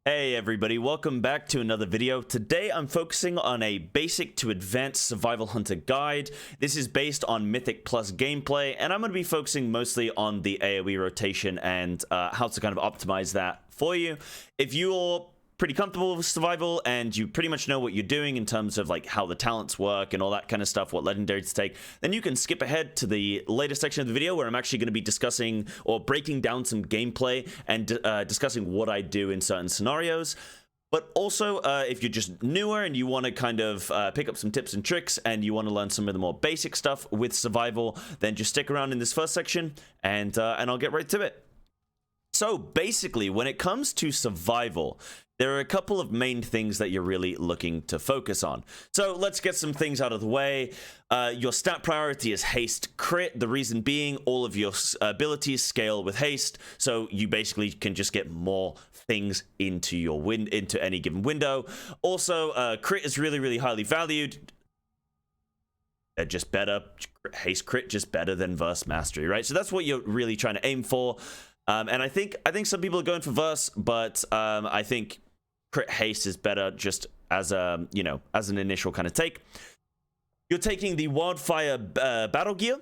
Hey everybody, welcome back to another video. Today I'm focusing on a basic to advanced survival hunter guide. This is based on Mythic plus gameplay, and I'm going to be focusing mostly on the AoE rotation and how to kind of optimize that for you. If you're pretty comfortable with survival and you pretty much know what you're doing in terms of like how the talents work and all that kind of stuff, what legendaries to take, then you can skip ahead to the later section of the video where I'm actually going to be discussing or breaking down some gameplay and discussing what I do in certain scenarios. But also, if you're just newer and you want to kind of pick up some tips and tricks and you want to learn some of the more basic stuff with survival, then just stick around in this first section and I'll get right to it. So basically, when it comes to survival, there are a couple of main things that you're really looking to focus on. So let's get some things out of the way. Your stat priority is haste crit. The reason being all of your abilities scale with haste. So you basically can just get more things into your into any given window. Also, crit is really, really highly valued. They're just better. Haste crit just better than verse mastery, right? So that's what you're really trying to aim for. And I think some people are going for verse, but I think crit haste is better just as a, as an initial kind of take. You're taking the wildfire battle gear,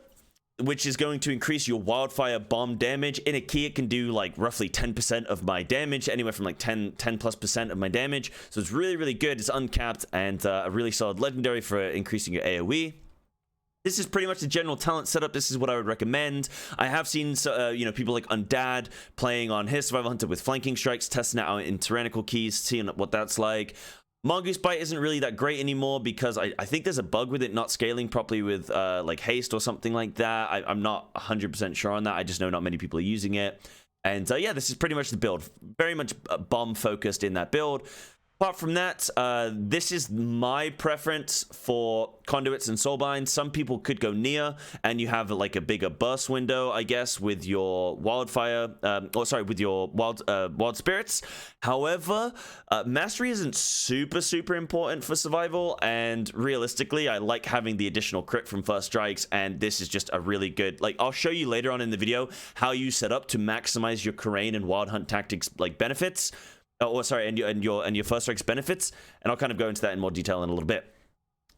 which is going to increase your wildfire bomb damage. In a key, it can do like roughly 10% of my damage, anywhere from like 10+% of my damage. So it's really, really good. It's uncapped and a really solid legendary for increasing your AoE. This is pretty much the general talent setup. This is what I would recommend. I have seen, people like Undead playing on his Survival Hunter with flanking strikes, testing it out in tyrannical keys, seeing what that's like. Mongoose Bite isn't really that great anymore because I think there's a bug with it not scaling properly with like haste or something like that. I'm not 100% sure on that. I just know not many people are using it. And yeah, this is pretty much the build. Very much bomb focused in that build. Apart from that, this is my preference for conduits and soulbinds. Some people could go near, and you have like a bigger burst window, I guess, with your wildfire, with your wild spirits. However, mastery isn't super important for survival, and realistically, I like having the additional crit from first strikes, and this is just a really good. Like, I'll show you later on in the video how you set up to maximize your Karain and Wild Hunt tactics like benefits. And your first strike's benefits, and I'll kind of go into that in more detail in a little bit.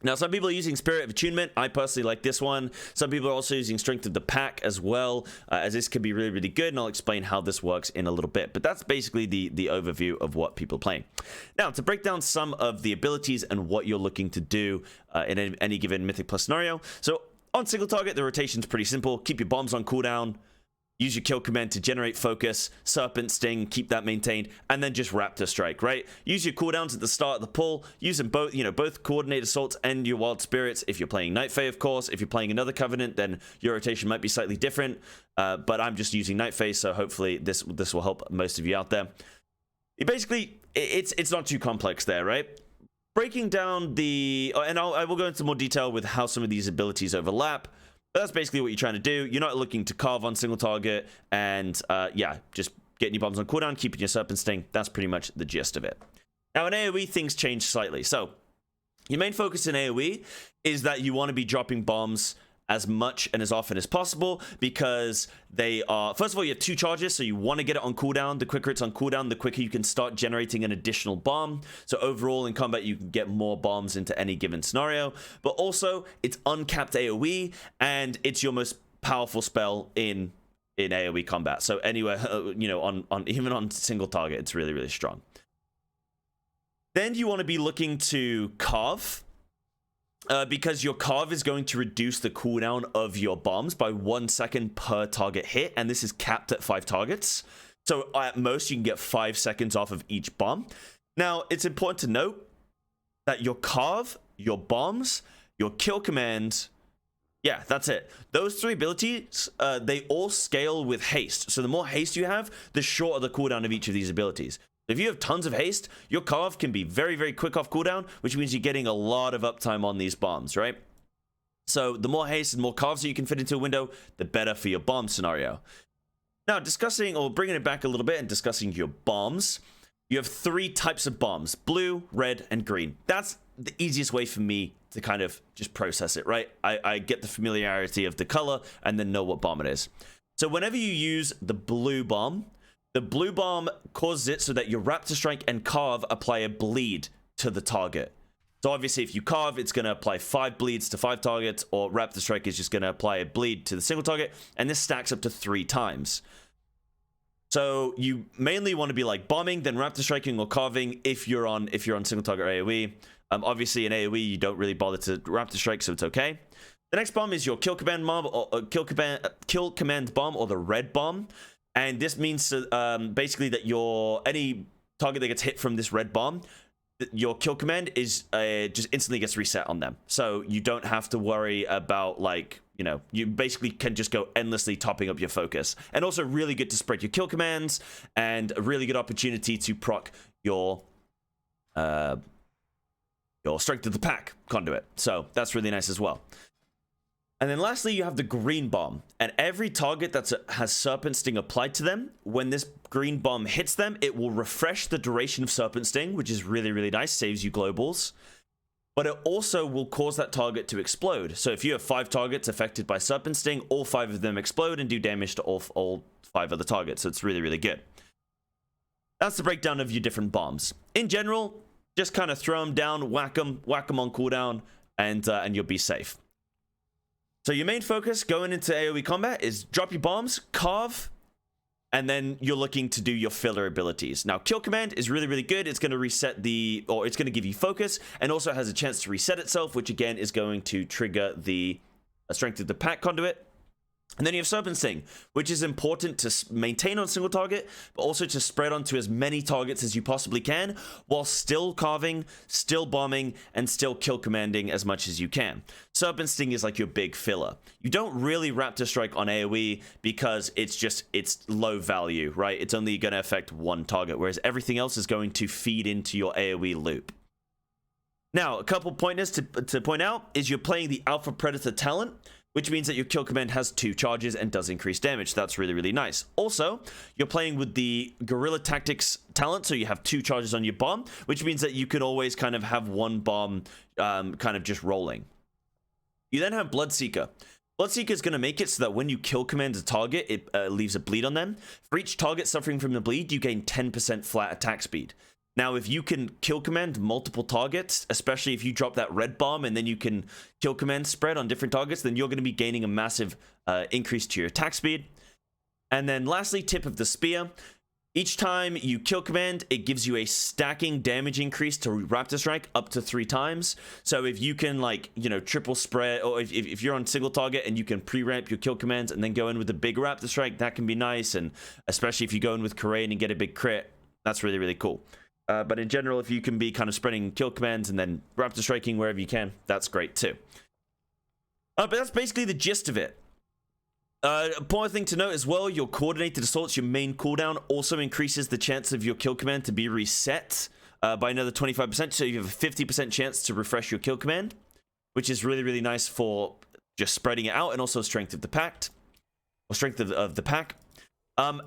Now, some people are using Spirit of Attunement. I personally like this one. Some people are also using Strength of the Pack as well, as this could be really, really good, and I'll explain how this works in a little bit. But that's basically the overview of what people are playing. Now, to break down some of the abilities and what you're looking to do in any given Mythic Plus scenario. So, on single target, the rotation's pretty simple. Keep your bombs on cooldown. Use your kill command to generate focus, serpent sting, keep that maintained, and then just raptor strike, right? Use your cooldowns at the start of the pull. Use them both, both coordinate assaults and your wild spirits. If you're playing Night Fae, of course. If you're playing another covenant, then your rotation might be slightly different. But I'm just using Night Fae, so hopefully this will help most of you out there. Basically, it's not too complex there, right? Breaking down I will go into more detail with how some of these abilities overlap. But that's basically what you're trying to do. You're not looking to carve on single target, and yeah, just getting your bombs on cooldown, keeping your serpent sting. That's pretty much the gist of it. Now in AoE, things change slightly. So your main focus in AoE is that you want to be dropping bombs as much and as often as possible, because they are, first of all, you have 2 charges, so you want to get it on cooldown. The quicker it's on cooldown, the quicker you can start generating an additional bomb. So overall in combat, you can get more bombs into any given scenario, but also it's uncapped AoE, and it's your most powerful spell in AoE combat. So anywhere, even on single target, it's really, really strong. Then you want to be looking to carve, because your carve is going to reduce the cooldown of your bombs by 1 second per target hit, and this is capped at 5 targets. So at most, you can get 5 seconds off of each bomb. Now, it's important to note that your carve, your bombs, your kill command, yeah, that's it. Those 3 abilities, they all scale with haste. So the more haste you have, the shorter the cooldown of each of these abilities. If you have tons of haste, your carve can be very, very quick off cooldown, which means you're getting a lot of uptime on these bombs, right? So the more haste and more carves that you can fit into a window, the better for your bomb scenario. Now, discussing or bringing it back a little bit and discussing your bombs, you have 3 types of bombs: blue, red, and green. That's the easiest way for me to kind of just process it, right? I get the familiarity of the color and then know what bomb it is. So whenever you use the blue bomb, The blue bomb causes it so that your Raptor Strike and Carve apply a bleed to the target. So obviously if you Carve, it's going to apply 5 bleeds to 5 targets, or Raptor Strike is just going to apply a bleed to the single target, and this stacks up to 3 times. So you mainly want to be like bombing, then Raptor Striking or Carving if you're on single target AoE. Obviously in AoE you don't really bother to Raptor Strike, so it's okay. The next bomb is your kill command bomb, or kill command bomb, or the red bomb. And this means basically that any target that gets hit from this red bomb, your kill command is just instantly gets reset on them. So you don't have to worry about, like, you know, you basically can just go endlessly topping up your focus. And also really good to spread your kill commands, and a really good opportunity to proc your strength of the pack conduit. So that's really nice as well. And then lastly, you have the green bomb, and every target that has Serpent Sting applied to them, when this green bomb hits them, it will refresh the duration of Serpent Sting, which is really, really nice, saves you globals. But it also will cause that target to explode. So if you have 5 targets affected by Serpent Sting, all 5 of them explode and do damage to all 5 other targets. So it's really, really good. That's the breakdown of your different bombs. In general, just kind of throw them down, whack them on cooldown, and you'll be safe. So your main focus going into AoE combat is drop your bombs, Carve, and then you're looking to do your filler abilities. Now, Kill Command is really, really good. It's going to reset it's going to give you focus, and also has a chance to reset itself, which again is going to trigger the Strength of the Pack conduit. And then you have Serpent Sting, which is important to maintain on single target, but also to spread onto as many targets as you possibly can, while still carving, still bombing, and still kill commanding as much as you can. Serpent Sting is like your big filler. You don't really Raptor Strike on AoE because it's low value, right? It's only going to affect one target, whereas everything else is going to feed into your AoE loop. Now, a couple pointers to point out is you're playing the Alpha Predator talent, which means that your kill command has 2 charges and does increase damage. That's really, really nice. Also, you're playing with the Guerrilla Tactics talent, so you have 2 charges on your bomb, which means that you can always kind of have one bomb kind of just rolling. You then have Bloodseeker. Bloodseeker is going to make it so that when you kill command a target, it leaves a bleed on them. For each target suffering from the bleed, you gain 10% flat attack speed. Now, if you can kill command multiple targets, especially if you drop that red bomb and then you can kill command spread on different targets, then you're going to be gaining a massive increase to your attack speed. And then lastly, tip of the spear. Each time you kill command, it gives you a stacking damage increase to Raptor Strike up to 3 times. So if you can, like, you know, triple spread, or if you're on single target and you can pre-ramp your kill commands and then go in with a big Raptor Strike, that can be nice. And especially if you go in with Korean and get a big crit, that's really, really cool. But in general, if you can be kind of spreading kill commands and then Raptor Striking wherever you can, that's great too. But that's basically the gist of it. Important thing to note as well, your Coordinated Assaults, your main cooldown, also increases the chance of your kill command to be reset by another 25%. So you have a 50% chance to refresh your kill command, which is really, really nice for just spreading it out, and also Strength of the Pact, or Strength of the Pack.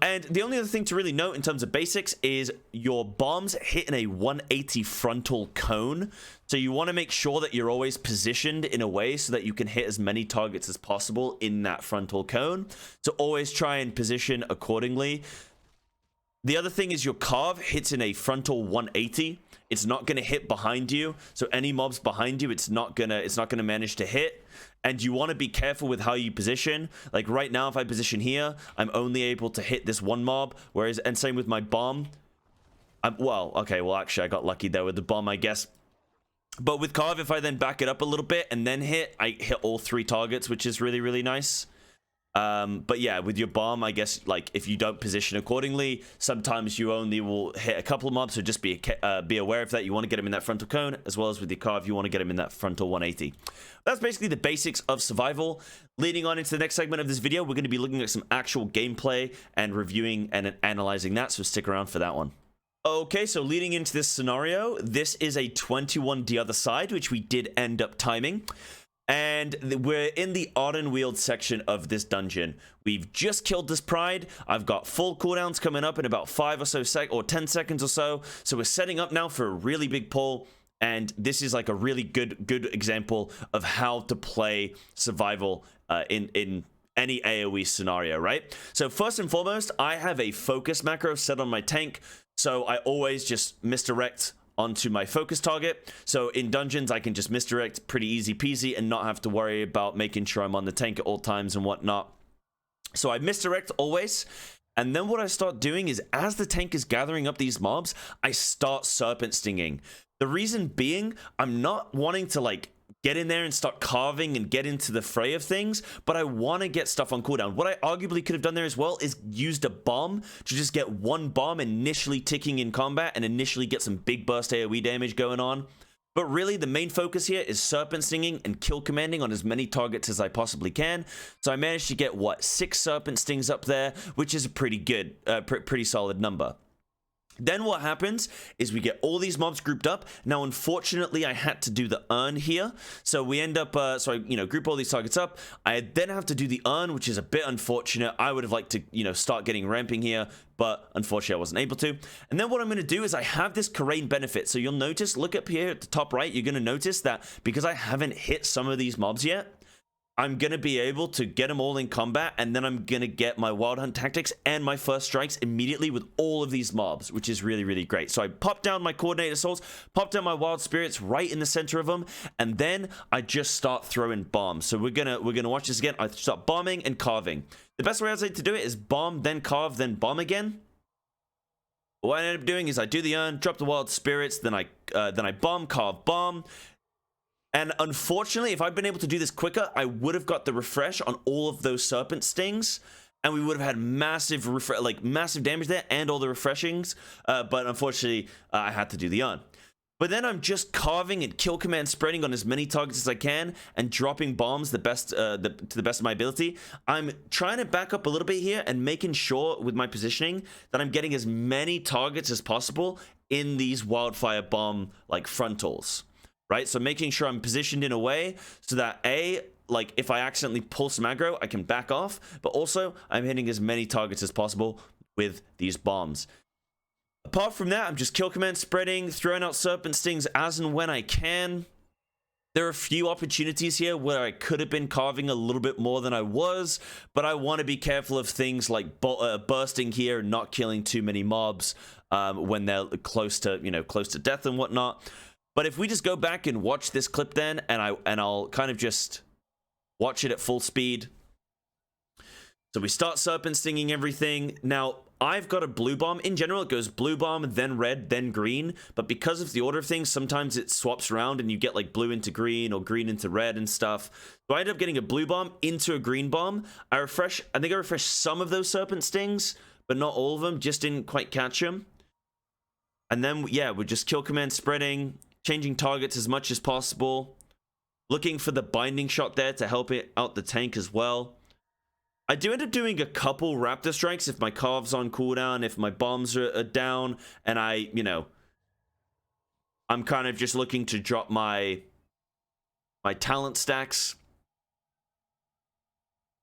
And the only other thing to really note in terms of basics is your bombs hit in a 180 frontal cone. So you want to make sure that you're always positioned in a way so that you can hit as many targets as possible in that frontal cone. So always try and position accordingly. The other thing is your Carve hits in a frontal 180. It's not going to hit behind you. So any mobs behind you, it's not gonna manage to hit. And you want to be careful with how you position. Like right now, if I position here, I'm only able to hit this one mob. Whereas, and same with my bomb. Well, actually, I got lucky there with the bomb, I guess. But with Carve, if I then back it up a little bit and then hit, I hit all 3 targets, which is really, really nice. But yeah, with your bomb, I guess, like, if you don't position accordingly, sometimes you only will hit a couple of mobs, so just be aware of that. You want to get them in that frontal cone, as well as with your Carve, you want to get them in that frontal 180. That's basically the basics of survival. Leading on into the next segment of this video, we're going to be looking at some actual gameplay and reviewing and analyzing that, so stick around for that one. Okay, so leading into this scenario, this is a 21 the other side, which we did end up timing. And we're in the Ardenweald section of this dungeon. We've just killed this Pride. I've got full cooldowns coming up in about 5 or so 10 seconds or so. So we're setting up now for a really big pull. And this is like a really good example of how to play survival in any AoE scenario, right? So first and foremost, I have a focus macro set on my tank, so I always just misdirect onto my focus target. So in dungeons, I can just misdirect pretty easy peasy and not have to worry about making sure I'm on the tank at all times and whatnot. So I misdirect always. And then what I start doing is, as the tank is gathering up these mobs, I start serpent stinging. The reason being, I'm not wanting to like get in there and start carving and get into the fray of things, but I want to get stuff on cooldown. What I arguably could have done there as well is used a bomb to just get one bomb initially ticking in combat and initially get some big burst AoE damage going on. But really, the main focus here is serpent stinging and kill commanding on as many targets as I possibly can. So I managed to get, what, 6 serpent stings up there, which is a pretty good, pretty solid number. Then what happens is we get all these mobs grouped up. Now, unfortunately, I had to do the urn here. So we end up, so I, group all these targets up. I then have to do the urn, which is a bit unfortunate. I would have liked to, start getting ramping here, but unfortunately I wasn't able to. And then what I'm going to do is I have this Karain benefit. So you'll notice, look up here at the top right, you're going to notice that because I haven't hit some of these mobs yet, I'm going to be able to get them all in combat, and then I'm going to get my Wild Hunt tactics and my first strikes immediately with all of these mobs, which is really, really great. So I pop down my Coordinated Assaults, pop down my Wild Spirits right in the center of them, and then I just start throwing bombs. So we're gonna watch this again. I start bombing and carving. The best way I say to do it is bomb, then carve, then bomb again. What I end up doing is I do the urn, drop the Wild Spirits, then I bomb, carve, bomb. And unfortunately, if I'd been able to do this quicker, I would have got the refresh on all of those serpent stings, and we would have had massive damage there and all the refreshings. But unfortunately, I had to do the urn. But then I'm just carving and kill command spreading on as many targets as I can and dropping bombs to the best of my ability. I'm trying to back up a little bit here and making sure with my positioning that I'm getting as many targets as possible in these wildfire bomb like frontals. Right, so making sure I'm positioned in a way so that if I accidentally pull some aggro, I can back off, but also I'm hitting as many targets as possible with these bombs. Apart from that, I'm just kill command spreading, throwing out serpent stings as and when I can. There are a few opportunities here where I could have been carving a little bit more than I was, but I want to be careful of things like bursting here and not killing too many mobs when they're close to death and whatnot. But if we just go back and watch this clip then, and I'll kind of just watch it at full speed. So we start serpent stinging everything. Now, I've got a blue bomb. In general, it goes blue bomb, then red, then green. But because of the order of things, sometimes it swaps around and you get like blue into green or green into red and stuff. So I ended up getting a blue bomb into a green bomb. I think I refreshed some of those serpent stings, but not all of them. Just didn't quite catch them. And then, yeah, we're just kill command spreading, changing targets as much as possible, looking for the binding shot there to help it out the tank as well. I do end up doing a couple raptor strikes if my carve's on cooldown, if my bombs are down, and I'm kind of just looking to drop my talent stacks.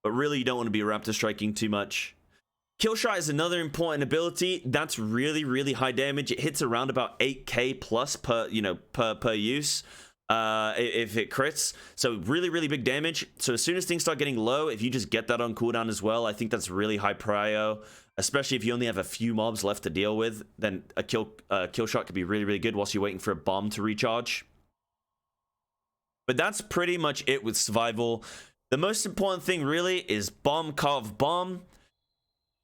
But really, you don't want to be raptor striking too much. Kill shot is another important ability. That's really, really high damage. It hits around about 8k plus per use if it crits. So really, really big damage. So as soon as things start getting low, if you just get that on cooldown as well, I think that's really high prio. Especially if you only have a few mobs left to deal with, then a kill shot could be really, really good whilst you're waiting for a bomb to recharge. But that's pretty much it with survival. The most important thing really is bomb, carve, bomb.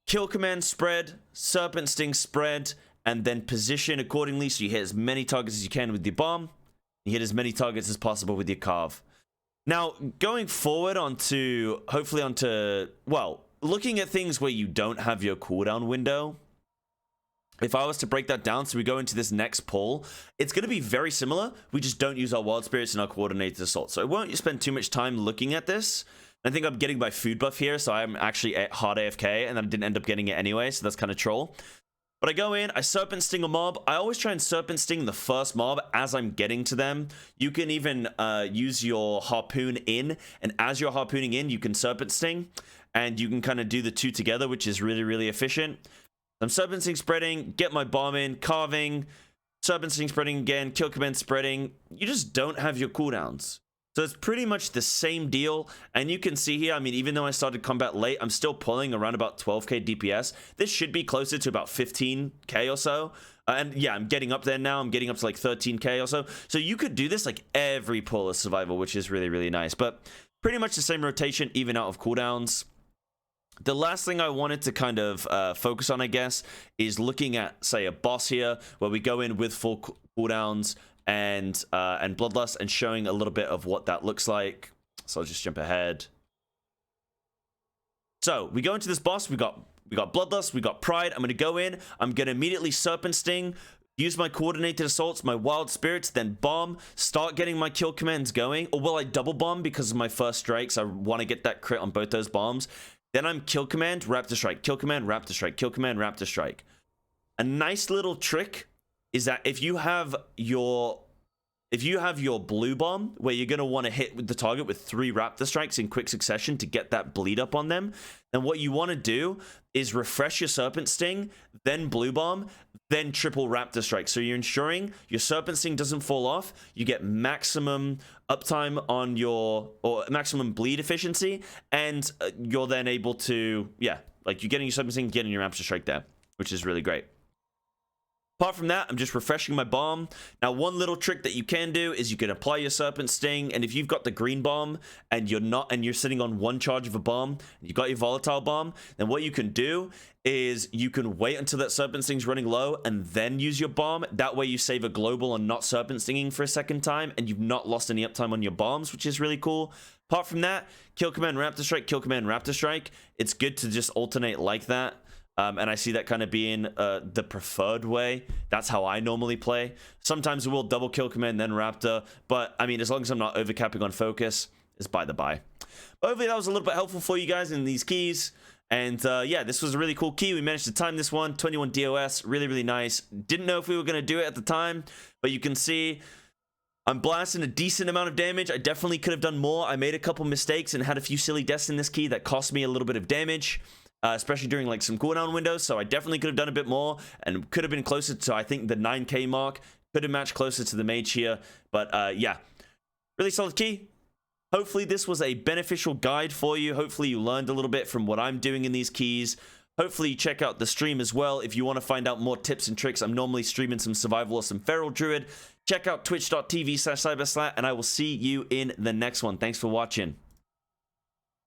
Kill command spread, serpent sting spread, and then position accordingly so you hit as many targets as you can with your bomb. You hit as many targets as possible with your carve. Now, going forward hopefully onto, well, looking at things where you don't have your cooldown window, if I was to break that down, so we go into this next pull, it's going to be very similar. We just don't use our Wild Spirits and our Coordinated Assault. So I won't spend too much time looking at this. I think I'm getting my food buff here, so I'm actually at hard AFK, and I didn't end up getting it anyway, so that's kind of troll. But I go in, I serpent sting a mob. I always try and serpent sting the first mob as I'm getting to them. You can even use your harpoon in, and as you're harpooning in, you can serpent sting, and you can kind of do the two together, which is really, really efficient. I'm serpent sting spreading, get my bomb in, carving, serpent sting spreading again, kill command spreading. You just don't have your cooldowns. So it's pretty much the same deal, and you can see here, I mean, even though I started combat late, I'm still pulling around about 12k DPS. This should be closer to about 15k or so. And yeah, I'm getting up there now. I'm getting up to like 13k or so. So you could do this like every pull of survival, which is really, really nice. But pretty much the same rotation, even out of cooldowns. The last thing I wanted to kind of focus on, I guess, is looking at, say, a boss here, where we go in with full cooldowns and Bloodlust, and showing a little bit of what that looks like. So I'll just jump ahead. So we go into this boss. We got Bloodlust, we got Pride. I'm going to go in. I'm going to immediately Serpent Sting, use my coordinated assaults, my wild spirits, then bomb, start getting my kill commands going. Or will I double bomb because of my first strikes? I want to get that crit on both those bombs. Then I'm kill command, Raptor Strike, kill command, Raptor Strike, kill command, Raptor Strike. A nice little trick is that if you have your blue bomb, where you're going to want to hit the target with 3 Raptor Strikes in quick succession to get that bleed up on them, then what you want to do is refresh your Serpent Sting, then blue bomb, then triple Raptor Strike. So you're ensuring your Serpent Sting doesn't fall off. You get maximum uptime on your, or maximum bleed efficiency, and you're then able to, yeah, like you're getting your Serpent Sting, getting your Raptor Strike there, which is really great. Apart from that, I'm just refreshing my bomb. Now, one little trick that you can do is you can apply your Serpent Sting, and if you've got the green bomb and you're sitting on 1 charge of a bomb, and you've got your volatile bomb, then what you can do is you can wait until that Serpent Sting's running low and then use your bomb. That way you save a global and not Serpent Stinging for a second time, and you've not lost any uptime on your bombs, which is really cool. Apart from that, kill command, Raptor Strike, kill command, Raptor Strike. It's good to just alternate like that. And I see that kind of being the preferred way. That's how I normally play. Sometimes we'll double kill command, then Raptor. But, I mean, as long as I'm not overcapping on focus, it's by the by. But hopefully that was a little bit helpful for you guys in these keys. And, yeah, this was a really cool key. We managed to time this one. 21 DOS. Really, really nice. Didn't know if we were going to do it at the time. But you can see I'm blasting a decent amount of damage. I definitely could have done more. I made a couple mistakes and had a few silly deaths in this key that cost me a little bit of damage. Especially during like some cooldown windows, so I definitely could have done a bit more and could have been closer to, I think, the 9k mark. Could have matched closer to the mage here, but yeah, really solid key. Hopefully this was a beneficial guide for you. Hopefully you learned a little bit from what I'm doing in these keys. Hopefully you check out the stream as well if you want to find out more tips and tricks. I'm normally streaming some survival or some feral druid. Check out twitch.tv/cyberslat, and I will see you in the next one. Thanks for watching.